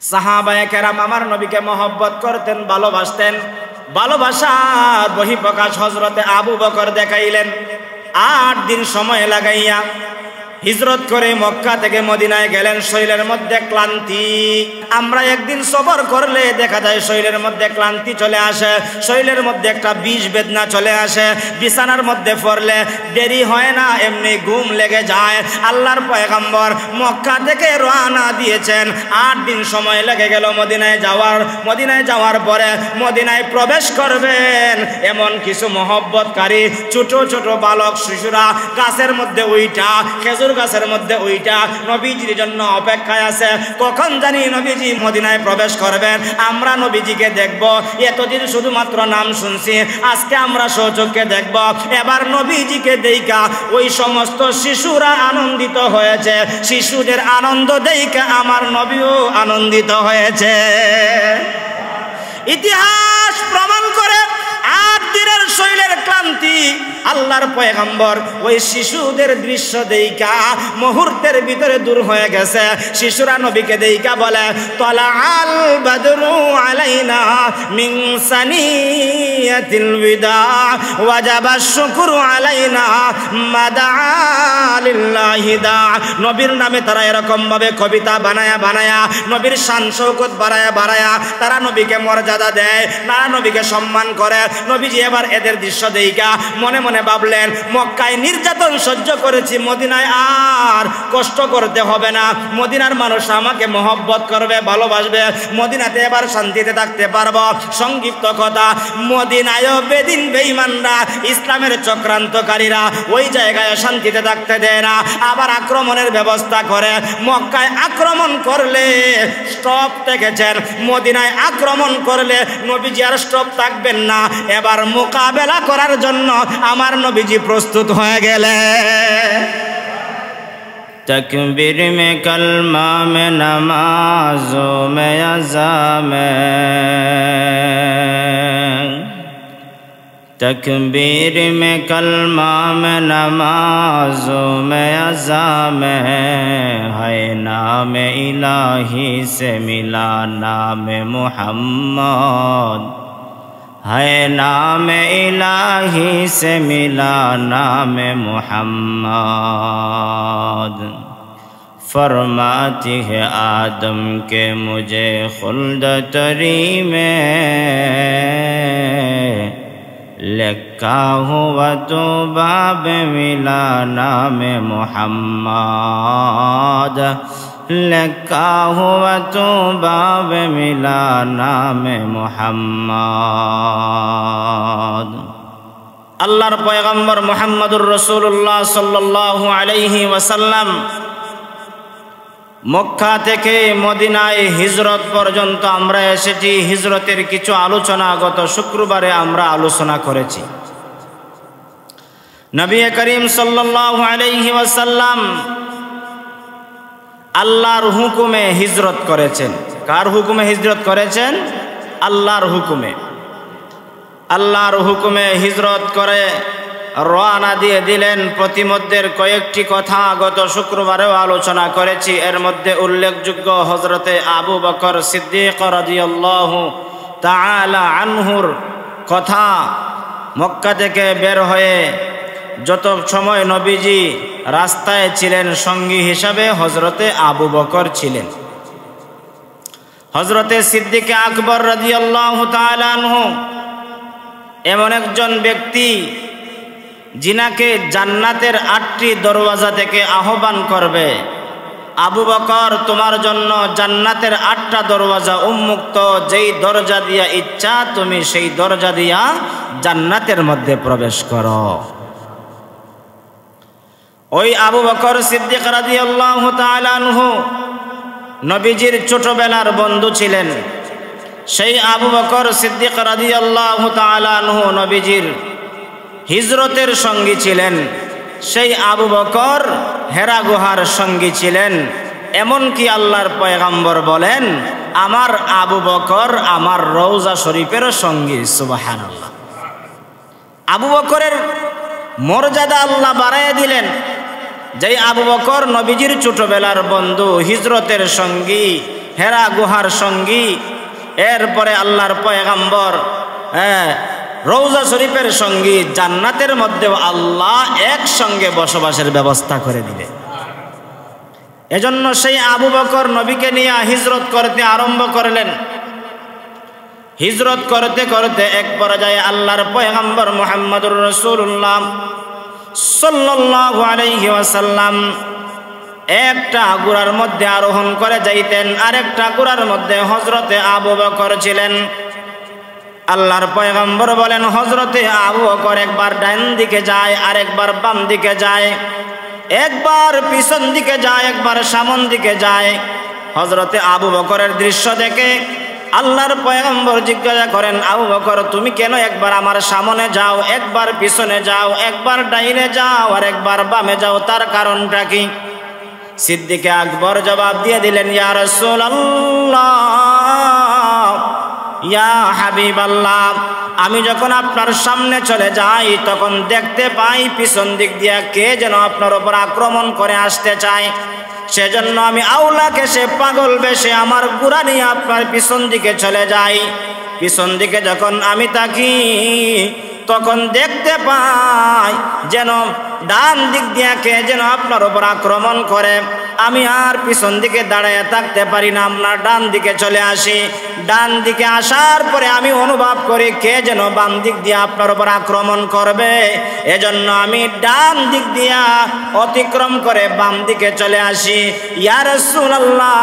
সাহাবায়ে কেরাম আমার নবীকে মহব্বত করতেন, ভালোবাসতেন। ভালোবাসার বহিঃপ্রকাশ হযরতে আবু বকর দেখাইলেন। 8 দিন সময় লাগাইয়া হিজরত করে মক্কা থেকে মদিনায় গেলেন। শরীরের মধ্যে ক্লান্তি, আমরা একদিন সফর করলে দেখা যায় শরীরের মধ্যে ক্লান্তি চলে আসে, শরীরের মধ্যে একটা বিষ বেদনা চলে আসে, বিছানার মধ্যে পড়লে দেরি হয় না, এমনি ঘুম লেগে যায়। আল্লাহর পয়গম্বর মক্কা থেকে রওনা দিয়েছেন, 8 দিন সময় লেগে গেল মদিনায় যাওয়ার। মদিনায় যাওয়ার পরে মদিনায় প্রবেশ করবেন, এমন কিছু মহব্বতকারী ছোট ছোট বালক শিশুরা গাছের মধ্যে উইঠা, খেজুর গাছের মধ্যে উইঠা নবীজির জন্য অপেক্ষায় আছে। কখন জানি নবীজি মদিনায় প্রবেশ করবেন, আমরা নবীজিকে দেখব। এতদিন শুধুমাত্র নাম শুনছি, আজকে আমরা সচক্ষে দেখব। এবার নবীজিকে দেইখা ওই সমস্ত শিশুরা আনন্দিত হয়েছে, শিশুদের আনন্দ দেইখা আমার নবীও আনন্দিত হয়েছে। ইতিহাস প্রমাণ করে 8 দিনের শরীরের ক্লান্তি আল্লাহর পয়গম্বর ওই শিশুদের দৃশ্য দেইখা মুহূর্তের ভিতরে দূর হয়ে গেছে। শিশুরা নবীকে দেইখা বলে, তলাআল বাদরু আলাইনা মিন সানিয়াতিল বিদা ওয়াজাবাশ শুকরু আলাইনা মাদা লিল্লাহি দা। নবীর নামে তারা এরকম ভাবে কবিতা বানায়া বানায়া, নবীর শান শৌকত বাড়ায়া বাড়ায়া তারা নবীকে মর্যাদা দেয়, তারা নবীকে সম্মান করে। নবীজি এবার এদের দৃশ্য দেইখা মনে মনে ভাবলেন, মক্কায় নির্যাতন সহ্য করেছি, মদিনায় আর কষ্ট করতে হবে না। মদিনার মানুষ আমাকে মহব্বত করবে, ভালোবাসবে, মদিনাতে এবার শান্তিতে থাকতে পারবো। সংক্ষিপ্ত কথা, মদিনায়ও বেদিন বেঈমানরা, ইসলামের চক্রান্তকারীরা ওই জায়গায় শান্তিতে থাকতে দেয় না, আবার আক্রমণের ব্যবস্থা করে। মক্কায় আক্রমণ করলে স্টপ থেকেছেন, মদিনায় আক্রমণ করলে নবীজি আর স্টপ থাকবেন না। এবার মোকাবেলা করার জন্য আমার নবীজি প্রস্তুত হয়ে গেলেন। तकबीर में कलमा में नमाज़ों में अज़ा में, तकबीर में कलमा में नमाज़ों में अज़ा में है नाम इलाही से मिला नाम मुहम्मद, है नाम इलाही से मिला नाम मुहम्मद। फरमाती है आदम के मुझे खुल्द तरी में, लिखा हुआ तो बाब मिला नाम मुहम्मद, लिखा हुआ तो बाब मिला नाम मुहम्मद। আল্লাহর পয়গম্বর মুহাম্মদুর রাসূলুল্লাহ সাল্লাল্লাহু আলাইহি ওয়াসাল্লাম মক্কা থেকে মদিনায় হিজরত পর্যন্ত আমরা এসেছি। হিজরতের কিছু আলোচনা গত শুক্রবারে আমরা আলোচনা করেছি। নবী করিম সাল্লাল্লাহু আলাইহি ওয়াসাল্লাম আল্লাহর হুকুমে হিজরত করেছেন। কার হুকুমে হিজরত করেছেন? আল্লাহর হুকুমে। আল্লাহর হুকুমে হিজরত করে রওনা দিয়ে দিলেন। প্রতিমধ্যের কয়েকটি কথা গত শুক্রবারেও আলোচনা করেছি। এর মধ্যে উল্লেখযোগ্য হযরতে আবু বকর সিদ্দিক রাদিয়াল্লাহু তাআলা আনহুর কথা। মক্কা থেকে বের হয়ে যত সময় নবীজি রাস্তায় ছিলেন, সঙ্গী হিসাবে হযরতে আবু বকর ছিলেন। হযরতে সিদ্দিক আকবর রাদিয়াল্লাহু তাআলা আনহু এমন একজন ব্যক্তি যিনাকে জান্নাতের 8টি দরওয়াজা থেকে আহ্বান করবে, আবু বকর তোমার জন্য জান্নাতের 8টা দরওয়াজা উন্মুক্ত, যেই দরজা দিয়া ইচ্ছা তুমি সেই দরজা দিয়া জান্নাতের মধ্যে প্রবেশ করো। ওই আবু বকর সিদ্দিক রাদিয়াল্লাহু তাআলা আনহু নবীজির ছোটবেলার বন্ধু ছিলেন। সেই আবু বকর সিদ্দিক রাদিয়াল্লাহু তাআলা আনহু নবীজির হিজরতের সঙ্গী ছিলেন। সেই আবু বকর হেরা গুহার সঙ্গী ছিলেন। এমনকি আল্লাহর পয়গম্বর বলেন, আমার আবু বকর আমার রওজা শরীফেরও সঙ্গী। সুবহানাল্লাহ। আবু বকরের মর্যাদা আল্লাহ বাড়াইয়া দিলেন। যেই আবু বকর নবীজির ছোটবেলার বন্ধু, হিজরতের সঙ্গী, হেরা গুহার সঙ্গী, এরপরে আল্লাহর পয়গাম্বর রওজা শরীফের সঙ্গী, জান্নাতের মধ্যেও আল্লাহ একসঙ্গে বসবাসের ব্যবস্থা করে দিবে। এজন্য সেই আবু বকর নবীকে নিয়ে হিজরত করতে আরম্ভ করলেন। হিজরত করতে করতে এক পর্যায়ে আল্লাহর পয়গম্বর মুহাম্মদুর রাসূলুল্লাহ সাল্লাল্লাহু আলাইহি ওয়াসাল্লাম একটা ঘোড়ার মধ্যে আরোহণ করে যাইতেন, আরেকটা ঘোড়ার মধ্যে হযরতে আবু বকর ছিলেন। আল্লাহর পয়গম্বর বলেন, হযরতে আবু বকর একবার ডান দিকে যায়, আরেকবার বাম দিকে যায়, একবার পিছন দিকে যায়, একবার সামন দিকে যায়। হযরতে আবু বকরের দৃশ্য দেখে আল্লাহর পয়গম্বর জিজ্ঞাসা করেন, আবু বকর তুমি কেন একবার আমার সামনে যাও, একবার পিছনে যাও, একবার ডাইনে যাও আর একবার বামে যাও, তার কারণটা কি? সিদ্দিকে আকবর জবাব দিয়ে দিলেন, ইয়া রাসূলুল্লাহ, ইয়া হাবিবাল্লাহ, আমি যখন আপনার সামনে চলে যাই তখন দেখতে পাই পিছন দিক দিয়ে কে যেন আপনার উপর আক্রমণ করে আসতে চায়। সেজন্য আমি আউলাকে সে পাগল বেশে আমার ঘোড়া নিয়ে আপনার পিছন দিকে চলে যাই। পিছন দিকে যখন আমি তাকি তখন দেখতে পাই যেন ডান দিক দিয়ে কে যেন আপনার উপর আক্রমণ করে। আমি আর পিছন দিকে দাঁড়ায় থাকতে পারি না, আপনার ডান দিকে চলে আসি। ডান দিকে আসার পরে আমি অনুভব করি কে যেন বাম দিক দিয়ে আপনার উপর আক্রমণ করবে। এজন্য আমি ডান দিক দিয়া অতিক্রম করে বাম দিকে চলে আসি। ইয়া রাসূলুল্লাহ,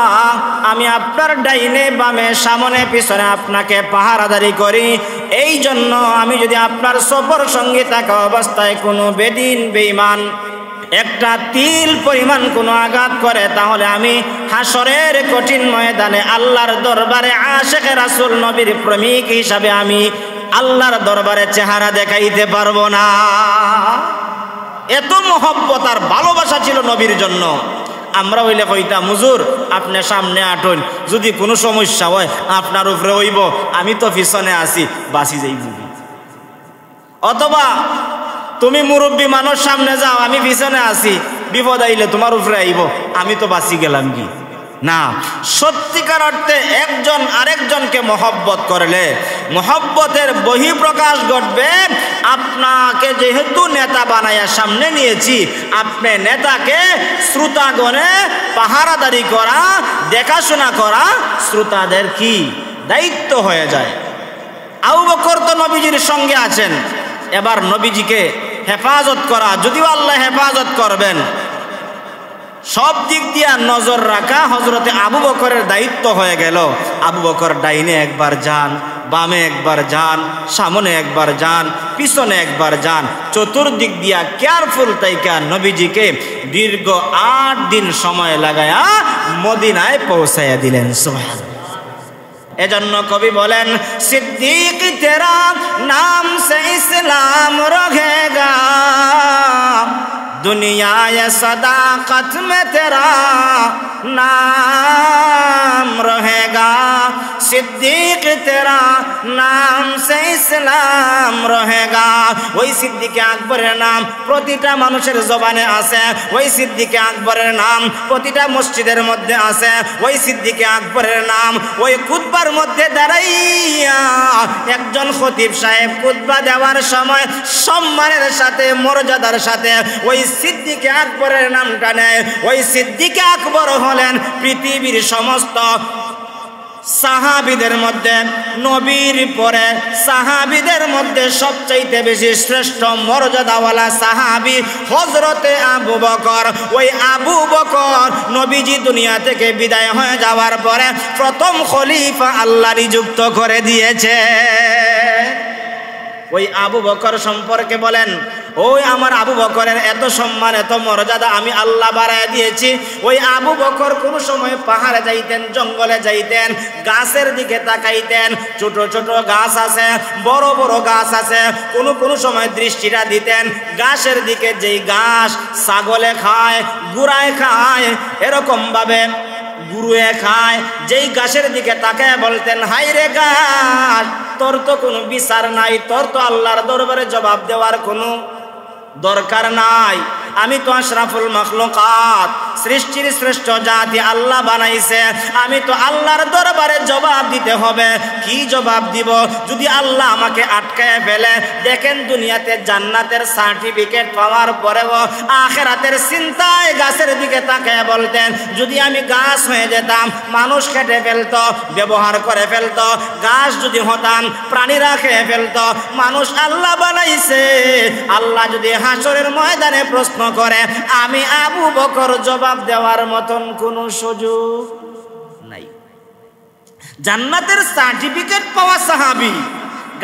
আমি আপনার ডাইনে বামে সামনে পিছনে আপনাকে পাহারাদারি করি। এই জন্য আমি যদি আপনার সফর সঙ্গী থাকা অবস্থায় কোনো বেদিন বেঈমান একটা তিল পরিমাণ কোনো আঘাত করে, তাহলে আমি হাসরের কঠিন ময়দানে আল্লাহর দরবারে আশিকে রাসূল নবীর প্রেমিক হিসাবে আমি আল্লাহর দরবারে চেহারা দেখাইতে পারবো না। এত মহব্বত আর ভালোবাসা ছিল নবীর জন্য। আমরা হইলে কইতাম, হুজুর আপনি সামনে আটুন, যদি কোনো সমস্যা হয় আপনার উপরে হইব, আমি তো পিছনে আছি, বাঁচি যাইব। অথবা তুমি মুরব্বী মানুষ সামনে যাও, আমি পিছনে আছি, বিপদ আইলে তোমার উপরে আইব, আমি তো বাঁচি গেলাম কি না। সত্যিকার অর্থে একজন আরেকজনকে মহব্বত করলে মহব্বতের বহিঃপ্রকাশ ঘটবে। আপনাকে যেহেতু নেতা বানাইয়া সামনে নিয়েছি, আপনি নেতাকে শ্রোতাগণে পাহারাদারি করা, দেখাশোনা করা শ্রোতাদের কি দায়িত্ব হয়ে যায়। আবু বকর তো নবীজির সঙ্গে আছেন, এবার নবীজিকে হেফাজত করা, যদিও আল্লাহ হেফাজত করবেন, সব দিক দিয়া নজর রাখা হযরতে আবু বকরের দায়িত্ব হয়ে গেল। আবু বকর ডাইনে একবার যান, বামে একবার যান, সামনে একবার যান, পিছনে একবার যান, চতুর্দিক দিয়া কেয়ারফুল তাইকা নবীজিকে দীর্ঘ 8 দিন সময় লাগায়া মদিনায় পৌঁছাইয়া দিলেন। সুবহানাল্লাহ। এজন্য কবি বলেন, সিদ্দিক তেরা নাম সে ইসলাম রহেগা, दुनिया ये सदाकत में तेरा नाम रहेगा, सिद्दीक तेरा नाम से इस्लाम रहेगा। ওই সিদ্দিকে আকবরের নাম প্রতিটা মানুষের জবানে আছে, ওই সিদ্দিকে আকবরের নাম প্রতিটা মসজিদের মধ্যে আছে, ওই সিদ্দিকে আকবরের নাম ওই খুতবার মধ্যে দাঁড়াইয়া একজন খতিব সাহেব খুতবা দেওয়ার সময় সম্মানের সাথে মর্যাদার সাথে ওই সিদ্দিকে আকবরের নামটা নেয়। ওই সিদ্দিকে আকবর হলেন পৃথিবীর সমস্ত সাহাবীদের মধ্যে, নবীর পরে সাহাবীদের মধ্যে সবচাইতে বেশি শ্রেষ্ঠ মর্যাদাওয়ালা সাহাবী হযরতে আবু বকর। ওই আবু বকর নবীজি দুনিয়া থেকে বিদায় হয়ে যাওয়ার পরে প্রথম খলিফা আল্লাহ নিযুক্ত করে দিয়েছে। ওই আবু বকর সম্পর্কে বলেন, ওই আমার আবু বকরের এত সম্মান এত মর্যাদা আমি আল্লাহ বাড়ায় দিয়েছি। ওই আবু বকর কোনো সময় পাহাড়ে যাইতেন, জঙ্গলে যাইতেন, গাছের দিকে তাকাইতেন, ছোট ছোট গাছ আছে, বড় বড় গাছ আছে, কোনো সময় দৃষ্টিটা দিতেন গাছের দিকে, যেই গাছ ছাগলে খায়, গুড়ায় খায়, এরকম ভাবে গুরুয়ে খায়, যেই গাছের দিকে তাকায় বলতেন, হাই রে গাছ, তোর তো কোনো বিচার নাই, তোর তো আল্লাহর দরবারে জবাব দেওয়ার কোনো দরকার নাই, আমি তো আশরাফুল মাখলুকাত, সৃষ্টির শ্রেষ্ঠ জাতি আল্লাহ বানাইছে, আমি তো আল্লাহর দরবারে জবাব দিতে হবে। কি জবাব দিব? যদি আল্লাহ আমাকে আটকায় ফেলে, দেখেন দুনিয়াতে জান্নাতের সার্টিফিকেট পাওয়ার পরেও আখিরাতের চিন্তায় গাছের দিকে তাকায় বলতেন, যদি আমি গাছ হয়ে যেতাম, মানুষ কেটে ফেলতো, ব্যবহার করে ফেলতো, গাছ যদি হতাম প্রাণীরা খেয়ে ফেলতো, মানুষ আল্লাহ বানাইছে। আল্লাহ যদি হাসরের ময়দানে প্রশ্ন করে, আমি আবু বকর জবাব দেওয়ার মতন কোনো সুযোগ নাই। জান্নাতের সার্টিফিকেট পাওয়া সাহাবী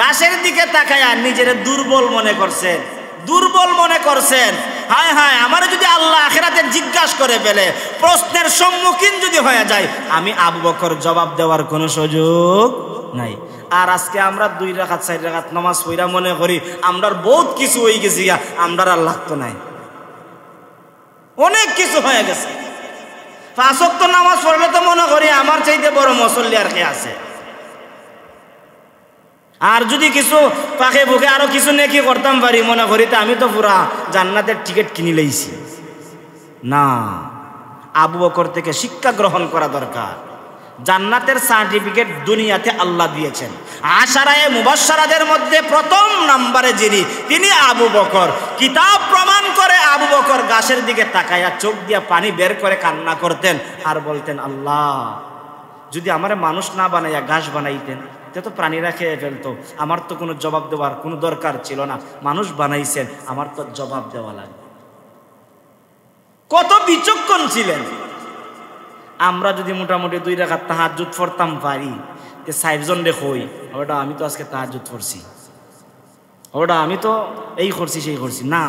গাছের দিকে তাকায়া নিজের দুর্বল মনে করছেন, দুর্বল মনে করছেন। হায় হায়, আমার যদি আল্লাহ আখিরাতে জিজ্ঞাসা করে ফেলে, প্রশ্নের সম্মুখীন যদি হয়ে যায়, আমি আবু বকর জবাব দেওয়ার কোনো সুযোগ নাই। আর আজকে আমরা 2 রাকাত 4 রাকাত নামাজ পড়া মনে করি আমরার বহুত কিছু হয়ে গেছি, আমরার আর লাগতো নাই, অনেক কিছু হয়ে গেছে। 5 ওয়াক্ত নামাজ পড়লে তো মনে করি আমার চাইতে বড় মুসল্লি আর কে আছে। আর যদি কিছু পাখে বুকে আরো কিছু নেকি করতাম পারি, মনে করি তো আমি তো পুরা জান্নাতের টিকিট কিনে লইছি। না, আবু বকর থেকে শিক্ষা গ্রহণ করা দরকার। জান্নাতের সার্টিফিকেট দুনিয়াতে আল্লাহ দিয়েছেন। আশারায়ে মুবাশশারাদের মধ্যে প্রথম নম্বরে যিনি, তিনি আবু বকর। কিতাব প্রমাণ করে আবু বকর গাছের দিকে তাকায়া চোখ দিয়া পানি বের করে কান্না করতেন আর বলতেন, আল্লাহ যদি আমারে মানুষ না বানাইয়া গাছ বানাইতেন, তো প্রাণীরা খেয়ে ফেলতো, আমার তো কোনো জবাব দেওয়ার কোনো দরকার ছিল না। মানুষ বানাইছেন, আমার তো জবাব দেওয়া লাগবে। কত বিচক্ষণ ছিলেন। আমরা যদি মোটামুটি 2 রাকাত তাহাজ্জুদ পড়তাম পারি, 60 জন দেখই, ওটা আমি তো আজকে তাহাজ্জুদ পড়ছি, ওটা আমি তো এই করছি সেই করছি। না,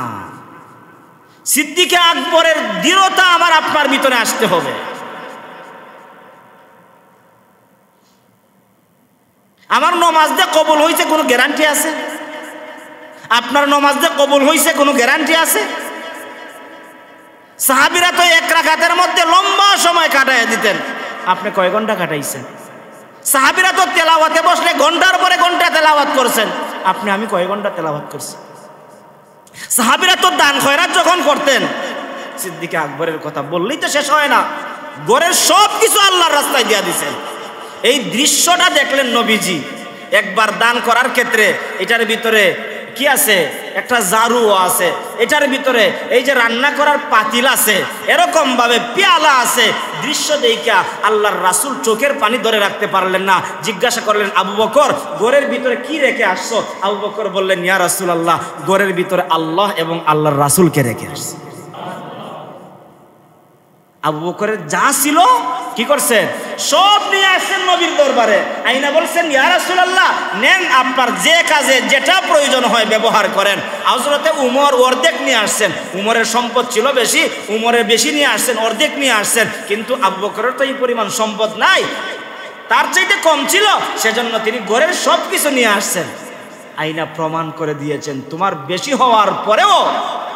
সিদ্দিকে আকবরের দৃঢ়তা আমার আপনার ভিতরে আসতে হবে। আমার নমাজ দিয়ে কবুল হয়েছে কোনো গ্যারান্টি আছে? আপনার নমাজ দিয়ে কবুল হয়েছে কোনো গ্যারান্টি আছে? সাহাবীরা তো 1 রাকাতের মধ্যে লম্বা সময় কাটাইয়া দিতেন, আপনি কয় ঘন্টা কাটাইছেন? সাহাবীরা তো তেলাওয়াতে বসলে ঘন্টার পরে ঘন্টা তেলাওয়াত করছেন, আমি কয় ঘন্টা তেলাওয়াত করছি? সাহাবীরা তো দান খয়রাত যখন করতেন, সিদ্দিক আকবরের কথা বললেই তো শেষ হয় না, ঘরের সব কিছু আল্লাহর রাস্তায় দিয়া দিয়েছেন। এই দৃশ্যটা দেখলেন নবীজি একবার দান করার ক্ষেত্রে। এটার ভিতরে কি আছে? একটা জারুও আছে, এটার ভিতরে এই যে রান্না করার পাতিল আছে, এরকম ভাবে পেয়ালা আছে। দৃশ্য দেখিয়া আল্লাহর রাসূল চোখের পানি ধরে রাখতে পারলেন না। জিজ্ঞাসা করলেন, আবু বকর ঘরের ভিতরে কি রেখে আসছো? আবু বকর বললেন, ইয়া রাসূলুল্লাহ, ঘরের ভিতরে আল্লাহ এবং আল্লাহর রাসূলকে রেখে আসছি। আবু বকরের যা ছিল কি করছেন? সব নিয়ে আসছেন নবীর দরবারে। আইনা বলছেন, ইয়া রাসূলুল্লাহ, নেন, আপনার যে কাজে যেটা প্রয়োজন হয় ব্যবহার করেন। হযরতে উমর অর্ধেক নিয়ে আসছেন, উমরের সম্পদ ছিল বেশি, উমরের বেশি নিয়ে আসছেন, অর্ধেক নিয়ে আসছেন। কিন্তু আবু বকরের তো এই পরিমাণ সম্পদ নাই, তার চাইতে কম ছিল, সেজন্য তিনি ঘরের সব কিছু নিয়ে আসছেন। আইনা প্রমাণ করে দিয়েছেন, তোমার বেশি হওয়ার পরেও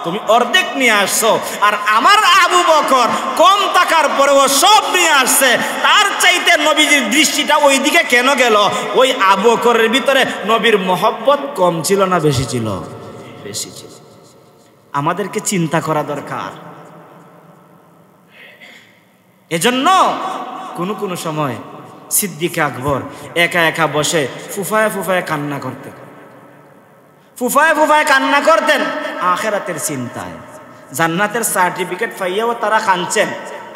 তুমি অর্ধেক নিয়ে আসছো, আর আমার আবু বকর কম থাকার পরেও সব নিয়ে আসছে। তার চাইতে নবীজির দৃষ্টিটা ওই দিকে কেন গেল? ওই আবু বকরের ভিতরে নবীর মহব্বত কম ছিল না বেশি ছিল? বেশি ছিল। আমাদেরকে চিন্তা করা দরকার। এজন্য কোনো সময় সিদ্দিক আকবর একা একা বসে ফুফায় ফুফায় কান্না করতেন, ফুফায় ফুফায় কান্না করতেন আখিরাতের চিন্তায়। জান্নাতের সার্টিফিকেট পাইয়াও তারা কাঁদছেন,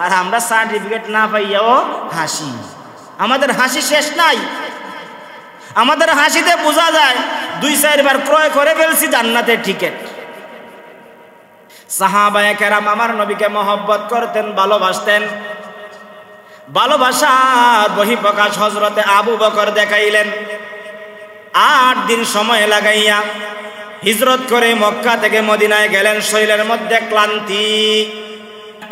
আর আমরা সার্টিফিকেট না পাইয়াও হাসি। আমাদের হাসি শেষ নাই। আমাদের হাসিতে বোঝা যায় 2-4 বার ক্রয় করে ফেলছি জান্নাতের টিকিট। সাহাবায়ে কেরাম আমার নবীকে মহব্বত করতেন, ভালোবাসতেন। ভালোবাসার বহিঃপ্রকাশ হযরতে আবু বকর দেখাইলেন। 8 দিন সময় লাগাইয়া হিজরত করে মক্কা থেকে মদিনায় গেলেন। শরীরের মধ্যে ক্লান্তি।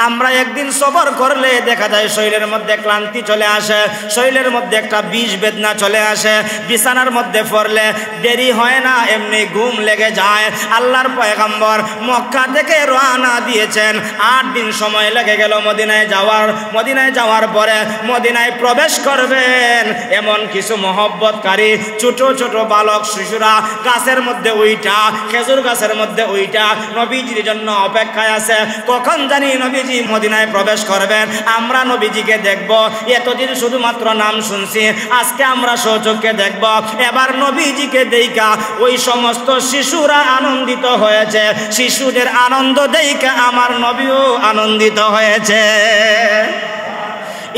আমরা একদিন সফর করলে দেখা যায় শরীরের মধ্যে ক্লান্তি চলে আসে, শরীরের মধ্যে একটা বিষ বেদনা চলে আসে। বিছানার মধ্যে পড়লে দেরি হয় না, এমনি ঘুম লেগে যায়। আল্লাহর পয়গম্বর মক্কা থেকে রওনা দিয়েছেন, 8 দিন সময় লেগে গেল মদিনায় যাওয়ার। মদিনায় যাওয়ার পরে মদিনায় প্রবেশ করবেন, এমন কিছু মহব্বতকারী ছোট ছোট বালক শিশুরা গাছের মধ্যে উইটা, খেজুর গাছের মধ্যে উইটা নবীজির জন্য অপেক্ষায় আছে। কখন জানি নবী নবীজি মদিনায় প্রবেশ করবেন, আমরা নবীজিকে দেখব। এতদিন শুধুমাত্র নাম শুনছি, আজকে আমরা সচক্ষে দেখব। এবার নবীজিকে দেইখা ওই সমস্ত শিশুরা আনন্দিত হয়েছে, শিশুদের আনন্দ দেইখা আমার নবীও আনন্দিত হয়েছে।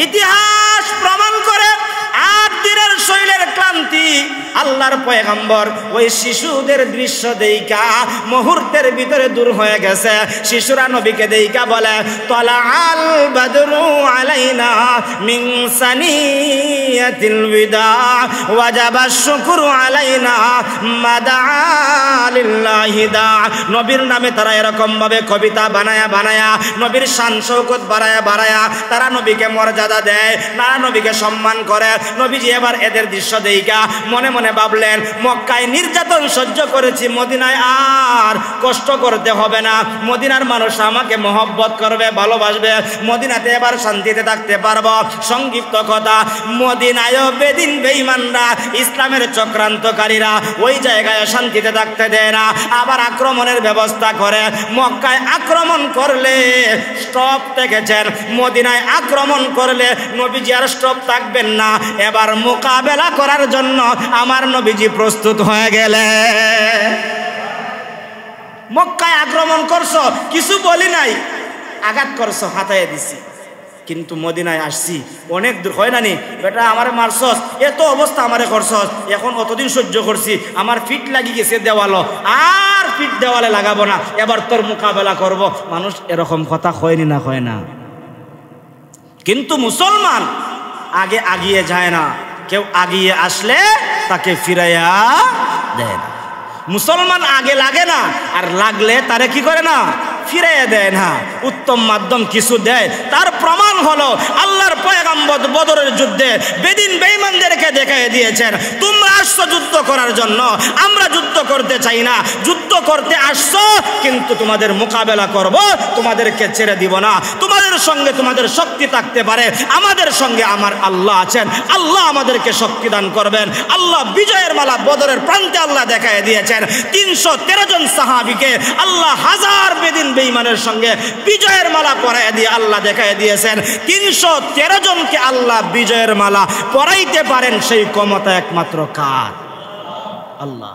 ইতিহাস প্রমাণ করে 8 দিনের শৈলের ক্লান্তি আল্লাহর পয়গম্বর ওই শিশুদের দৃশ্য দেইখা মুহূর্তের ভিতরে দূর হয়ে গেছে। শিশুরা নবীকে দেইখা বলে, তলাআল বাদরু আলাইনা মিন সানিয়াতিল বিদা ওয়াজাবা শুকরু আলাইনা মাদা লিল্লাহি দা। নবীর নামে তারা এরকম ভাবে কবিতা বানায়া বানায়া, নবীর শান শৌকত বাড়ায়া বাড়ায়া তারা নবীকে মর্যাদা দেয়, না নবীকে সম্মান করে। নবীজি এবার এদের দৃশ্য দেইখা মনে মনে ভাবলেন, মক্কায় নির্যাতন সহ্য করেছি, মদিনায় আর কষ্ট করতে হবে না। মদিনার মানুষ আমাকে মহব্বত করবে, ভালোবাসবে, মদিনাতে এবার শান্তিতে থাকতে পারবো। সংক্ষিপ্ত কথা, মদিনায়ও বেদিন বেঈমানরা, ইসলামের চক্রান্তকারীরা ওই জায়গায় শান্তিতে থাকতে দেয় না, আবার আক্রমণের ব্যবস্থা করে। মক্কায় আক্রমণ করলে স্টপ দেখেছেন, মদিনায় আক্রমণ করলে নবীজি আর স্টপ থাকবেন না। এবার মোকাবেলা করার জন্য আমার নবীজি প্রস্তুত হয়ে গেলে। মক্কায় আক্রমণ করছো, কিছু বলি নাই, আঘাত করছো, হাতায় দিছি, কিন্তু মদিনায় আসছি, অনেক দূর হয় না নি বেটা, আমারে মারছস, এত অবস্থা আমারে করছস, এখন অতদিন সহ্য করছি, আমার ফিট লাগি গেছে দেওয়ালো, আর ফিট দেওয়ালে লাগাবো না, এবার তোর মোকাবেলা করব। মানুষ এরকম কথা হয়নি না, হয় না? কিন্তু মুসলমান আগে আগিয়ে যায় না, কেউ আগিয়ে আসলে তাকে ফিরাইয়া দেয় না। মুসলমান আগে লাগে না, আর লাগলে তারে কি করে না, ফিরাইয়া দেয় না। উত্তম মাধ্যম কিছু দেয়, তার প্রমাণ হলো আল্লাহর পয়গম্বর বদরের যুদ্ধে বেদিন বেঈমানদেরকে দেখাই দিয়েছেন, তোমরা আসছো যুদ্ধ করার জন্য, আমরা যুদ্ধ করতে চাই না, যুদ্ধ করতে আসছো কিন্তু তোমাদের মোকাবেলা করব, তোমাদেরকে ছেড়ে দিব না। তোমাদের সঙ্গে তোমাদের শক্তি থাকতে পারে, আমাদের সঙ্গে আমার আল্লাহ আছেন, আল্লাহ আমাদেরকে শক্তি দান করবেন। আল্লাহ বিজয়ের মালা বদরের প্রান্তে আল্লাহ দেখাই দিয়েছেন। 313 জন সাহাবীকে আল্লাহ হাজার বেদিন বেঈমানের সঙ্গে বিজয়ের মালা পরাইয়া দিয়ে আল্লাহ দেখাই দিয়েছেন। 313 জনকে আল্লাহ বিজয়ের মালা পরাইতে পারেন, সেই ক্ষমতা একমাত্র কার? আল্লাহ।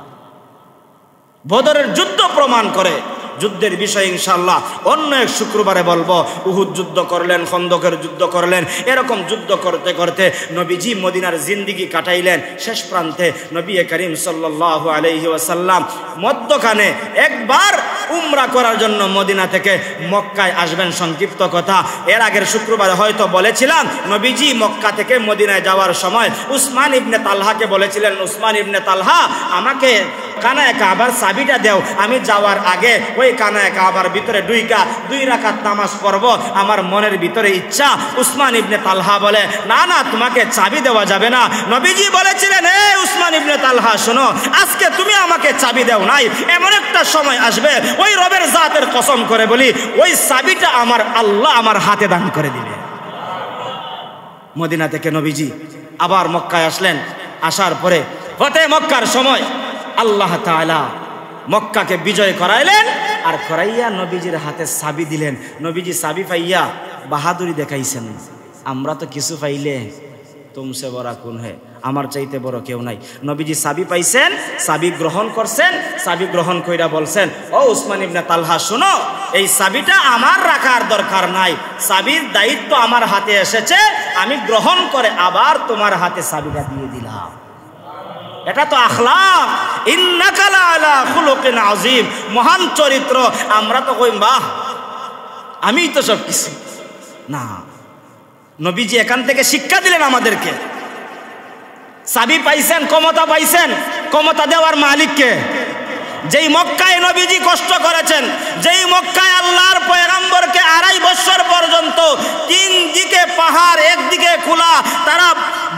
বদরের যুদ্ধ প্রমাণ করে। যুদ্ধের বিষয় ইনশাআল্লাহ অন্য এক শুক্রবারে বলবো। উহুদ যুদ্ধ করলেন, খন্দকের যুদ্ধ করলেন, এরকম যুদ্ধ করতে করতে নবীজি মদিনার জিন্দিগি কাটাইলেন। শেষ প্রান্তে নবী করিম সাল্লাল্লাহু আলাইহি ওয়াসাল্লাম মধ্যখানে একবার উমরা করার জন্য মদিনা থেকে মক্কায় আসবেন। সংক্ষিপ্ত কথা, এর আগের শুক্রবারে হয়তো বলেছিলাম, নবীজি মক্কা থেকে মদিনায় যাওয়ার সময় উসমান ইবনে তালহাকে বলেছিলেন, উসমান ইবনে তালহা আমাকে কানায়ে কাবার চাবিটা দেও, আমি যাওয়ার আগে ওই কানায়ে কাবার ভিতরে 2 রাকাত নামাজ পড়ব, আমার মনের ভিতরে ইচ্ছা। উসমান ইবনে তালহা বলে, না না, তোমাকে চাবি দেওয়া যাবে না। নবীজি বলেছিলেন, হে উসমান ইবনে তালহা শোনো, আজকে তুমি আমাকে চাবি দেও নাই, এমন একটা সময় আসবে, ওই রবের জাতের কসম করে বলি, ওই চাবিটা আমার আল্লাহ আমার হাতে দান করে দিবে। মদিনা থেকে নবীজি আবার মক্কায় আসলেন। আসার পরে ফতেহ মক্কার সময় আল্লাহ তাআলা মক্কাকে বিজয় করাইলেন, আর করাইয়া নবীজির হাতে চাবি দিলেন। নবীজি চাবি পাইয়া বাহাদুরি দেখাইছেন, আমরা তো কিছু পাইলে তুমসে বড় কোন হে, আমার চাইতে বড় কেউ নাই। নবীজি চাবি পাইছেন, চাবি গ্রহণ করছেন, চাবি গ্রহণ কইরা বলছেন, ও উসমান ইবনে তালহা শোনো, এই চাবিটা আমার রাখার দরকার নাই, চাবির দায়িত্ব আমার হাতে এসেছে, আমি গ্রহণ করে আবার তোমার হাতে চাবিটা দিয়ে দিলাম। এটা তো আখলাক। ইন্নাকা লাআলা খুলুকিন আযীম, মহান চরিত্র। আমরা তো কই বাহ আমি তো সব কিছু না। নবীজি এখান থেকে শিক্ষা দিলেন আমাদেরকে। চাবি পাইছেন, ক্ষমতা পাইছেন, ক্ষমতা দেওয়ার মালিককে। যেই মক্কায় নবীজি কষ্ট করেছেন, যেই মক্কায় আল্লাহর পয়গম্বরকে 2.5 বছর পর্যন্ত 3 দিকে পাহাড়, একদিকে খোলা, তারা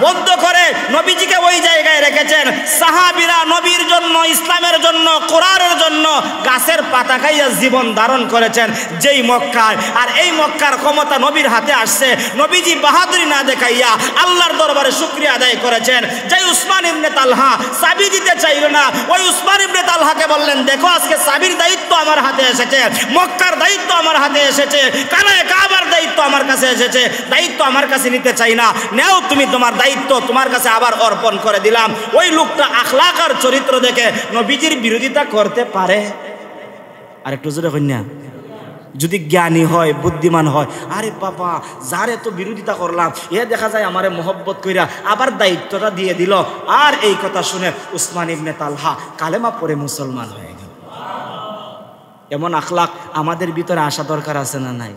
বদ্ধ করে নবীজিকে ওই জায়গায় রেখেছেন। সাহাবীরা নবীর জন্য, ইসলামের জন্য, কোরআনের জন্য গাছের পাতা খাইয়া জীবন ধারণ করেছেন যেই মক্কায়। আর এই মক্কার ক্ষমতা নবীর হাতে আসছে, নবীজি বাহাদুরি না দেখাইয়া আল্লাহর দরবারে শুকরিয়া আদায় করেছেন। যেই উসমান ইবনে তালহা চাবি দিতে চাইল না, ওই উসমান ইবনে তালহাকে বললেন, দেখো আজকে চাবির দায়িত্ব আমার হাতে এসেছে, মক্কার দায়িত্ব আমার হাতে এসেছে, কানায় কাবার দায়িত্ব আমার কাছে এসেছে, দায়িত্ব আমার কাছে নিতে চাই না, নেও তুমি তোমার দায়িত্ব, তোমার কাছে আবার অর্পণ করে দিলাম। ওই লোকটা আখলাক আর চরিত্র দেখে নবীজির বিরোধিতা করতে পারে? আর একটু জোরে কন্যা, যদি জ্ঞানী হয়, বুদ্ধিমান হয়, আরে বাবা যারে তো বিরোধিতা করলাম, এ দেখা যায় আমারে মোহব্বত কইরা আবার দায়িত্বটা দিয়ে দিল। আর এই কথা শুনে উসমান ইবনে তালহা কালেমা পড়ে মুসলমান হয়ে গেল। এমন আখলাক আমাদের ভিতরে আসা দরকার আছে না নাই?